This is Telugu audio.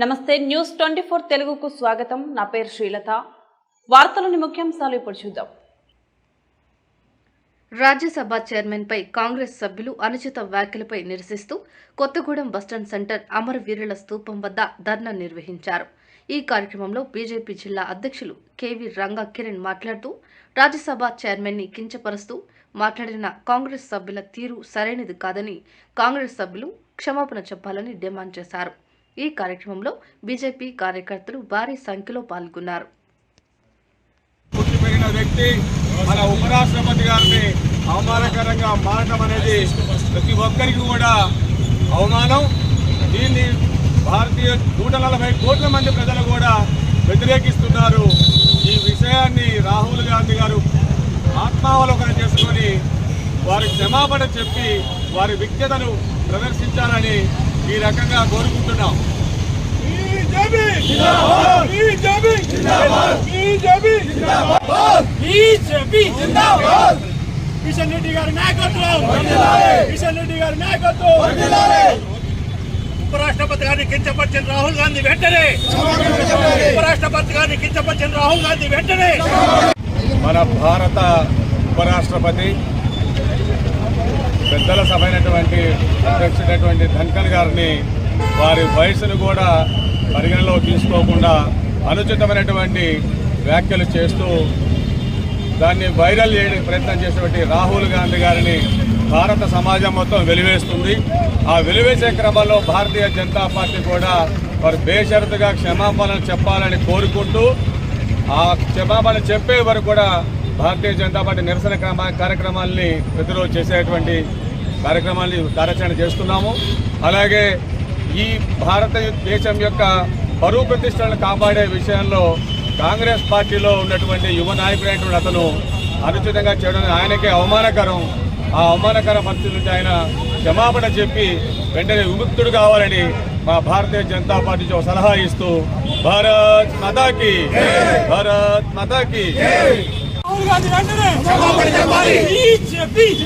నమస్తే న్యూస్ 24 తెలుగుకు స్వాగతం। నా పేరు శ్రీలత। వార్తలోని ముఖ్యాంశాలు ఇప్పుడు చూద్దాం। రాజ్యసభ చైర్మన్ పై కాంగ్రెస్ సభ్యులు అనుచిత వ్యాఖ్యలపై నిరసిస్తూ కొత్తగూడెం బస్టాండ్ సెంటర్ అమరవీరుల స్తూపం వద్ద ధర్నా నిర్వహించారు। ఈ కార్యక్రమంలో బీజేపీ జిల్లా అధ్యక్షులు కేవీ రంగా కిరణ్ మాట్లాడుతూ రాజ్యసభ చైర్మన్ ని కించపరుస్తూ మాట్లాడిన కాంగ్రెస్ సభ్యుల తీరు సరైనది కాదని కాంగ్రెస్ సభ్యులు క్షమాపణ చెప్పాలని డిమాండ్ చేశారు। ఈ కార్యక్రమంలో బీజేపీ కార్యకర్తలు భారీ సంఖ్యలో పాల్గొన్నారు। మన ఉపరాష్ట్రపతి గారిని అవమానకరంగా మారడం అనేది ప్రతి ఒక్కరికి కూడా అవమానం। దీన్ని భారతీయ 140 కోట్ల మంది ప్రజలు కూడా వ్యతిరేకిస్తున్నారు। ఈ విషయాన్ని రాహుల్ గాంధీ గారు ఆత్మావలోకన చేసుకొని వారి క్షమాపణ చెప్పి వారి విజ్ఞతను ప్రదర్శించాలని ఈ రకంగా కోరుకుంటున్నాం। కిషన్ రెడ్డి గారి నాయకత్వం, ఉపరాష్ట్రపతి గారిని కించపరిచిన రాహుల్ గాంధీ వెంటనే, ఉపరాష్ట్రపతి గారిని కించపరిచిన రాహుల్ గాంధీ వెంటనే। మన భారత ఉపరాష్ట్రపతి పెద్దల సభ అయినటువంటి అధ్యక్షుడైనటువంటి ధన్కర్ గారిని వారి వయసును కూడా పరిగణలో తీసుకోకుండా అనుచితమైనటువంటి వ్యాఖ్యలు చేస్తూ దాన్ని వైరల్ చేయడానికి ప్రయత్నం చేసినటువంటి రాహుల్ గాంధీ గారిని భారత సమాజం మొత్తం వెలివేస్తుంది। ఆ వెలివేసే క్రమంలో భారతీయ జనతా పార్టీ కూడా వారు బేషరతుగా క్షమాపణలు చెప్పాలని కోరుకుంటూ ఆ క్షమాపణ చెప్పే వరకు కూడా భారతీయ జనతా పార్టీ నిరసన కార్యక్రమాలని ప్రతిరోజు చేసేటువంటి కార్యక్రమాన్ని కార్యాచరణ చేస్తున్నాము। అలాగే ఈ భారతదేశం యొక్క పరువు ప్రతిష్టలను కాపాడే విషయంలో కాంగ్రెస్ పార్టీలో ఉన్నటువంటి యువ నాయకుడైనటువంటి అతను అనుచితంగా చేయడం ఆయనకే అవమానకరం। ఆ అవమానకర పరిస్థితి నుంచి ఆయన క్షమాపణ చెప్పి వెంటనే విముక్తుడు కావాలని మా భారతీయ జనతా పార్టీ సలహా ఇస్తూ భారత్ మాతాకి, భారత్ మాతాకి।